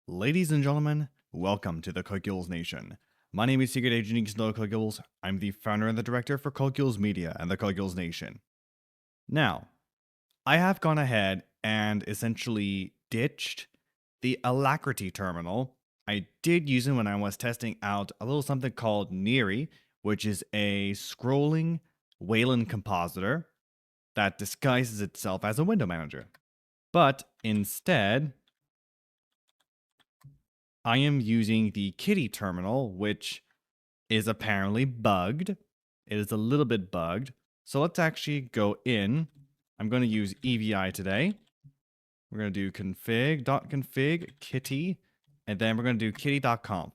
Ladies and gentlemen, welcome to the CoculesNation. My name is Secret Agent Snow Cocules. I'm the founder and the director for Cocules Media and the CoculesNation. Now, I have gone ahead and essentially ditched the Alacritty terminal. I did use it when I was testing out a little something called Neary, which is a scrolling Wayland compositor that disguises itself as a window manager. But instead, I am using the Kitty terminal, which is apparently bugged. It is a little bit bugged. So let's actually go in. I'm going to use EVI today. We're going to do config.config kitty, and then we're going to do kitty.conf.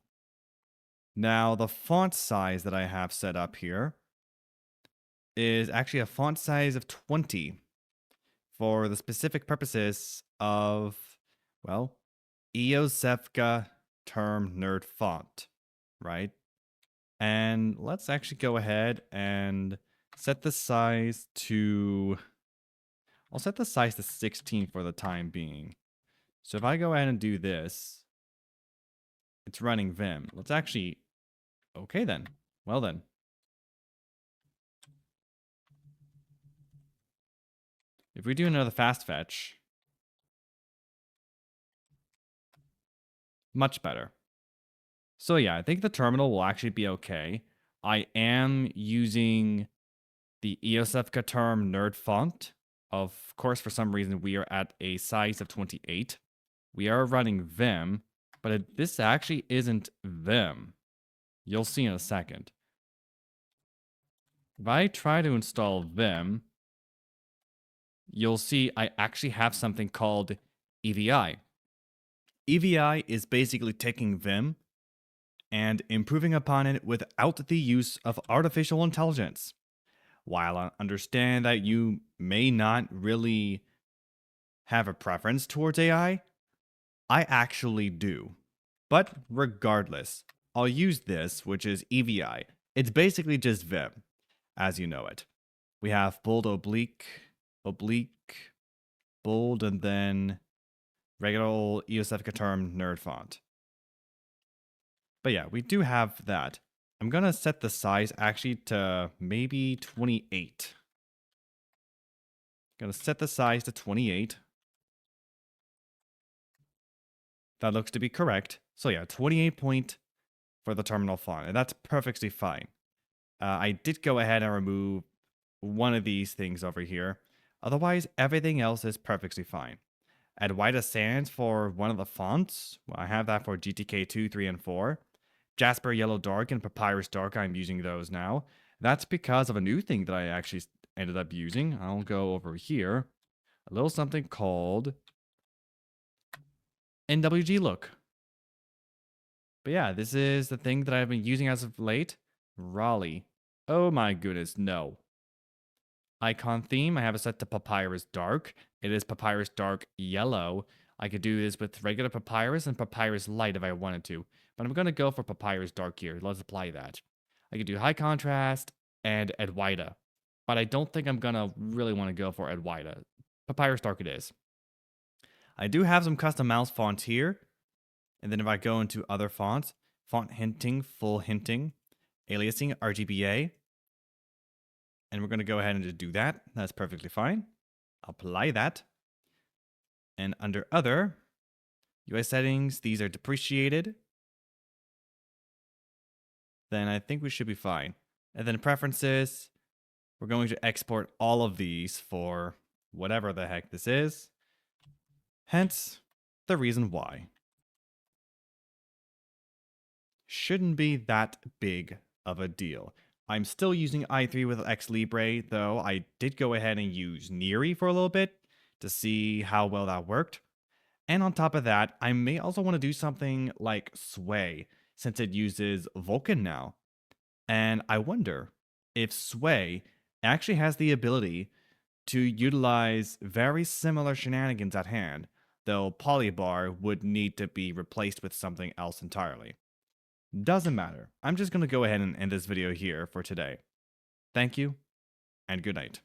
Now, the font size that I have set up here is actually a font size of 20 for the specific purposes of, well, Iosefka term nerd font, right? And let's actually go ahead and set the size to, I'll set the size to 16 for the time being. So if I go ahead and do this, it's running Vim. Let's actually, okay then. Well then. If we do another fast fetch, much better. So yeah, I think the terminal will actually be okay. I am using the Iosefka term nerd font. Of course, for some reason, we are at a size of 28. We are running Vim, but this actually isn't Vim. You'll see in a second. If I try to install Vim, you'll see I actually have something called EVI. EVI is basically taking Vim and improving upon it without the use of artificial intelligence. While I understand that you may not really have a preference towards AI, I actually do. But regardless, I'll use this, which is EVI. It's basically just Vim, as you know it. We have bold, oblique, bold, and then regular old Iosefka term nerd font. But yeah, we do have that. I'm going to set the size actually to maybe 28. Going to set the size to 28. That looks to be correct. So yeah, 28 point for the terminal font, and that's perfectly fine. I did go ahead and remove one of these things over here. Otherwise, everything else is perfectly fine. Adwaita Sans for one of the fonts. Well, I have that for GTK 2, 3, and 4. Jasper Yellow Dark and Papyrus Dark, I'm using those now. That's because of a new thing that I actually ended up using. I'll go over here. A little something called NWG Look. But yeah, this is the thing that I've been using as of late. Raleigh. Oh my goodness, no. Icon theme, I have it set to Papyrus Dark. It is Papyrus Dark Yellow. I could do this with regular Papyrus and Papyrus Light if I wanted to. But I'm going to go for Papyrus Dark here. Let's apply that. I could do High Contrast and Adwaita. But I don't think I'm going to really want to go for Adwaita. Papyrus Dark it is. I do have some custom mouse fonts here. And then if I go into other fonts, font hinting, full hinting, aliasing, RGBA. And we're going to go ahead and just do that. That's perfectly fine. Apply that. And under other, UI settings, these are depreciated. Then I think we should be fine. And then preferences, we're going to export all of these for whatever the heck this is. Hence, the reason why. Shouldn't be that big of a deal. I'm still using i3 with X Libre, though I did go ahead and use Neary for a little bit to see how well that worked. And on top of that, I may also want to do something like Sway, since it uses Vulkan now. And I wonder if Sway actually has the ability to utilize very similar shenanigans at hand, though Polybar would need to be replaced with something else entirely. Doesn't matter. I'm just going to go ahead and end this video here for today. Thank you, and good night.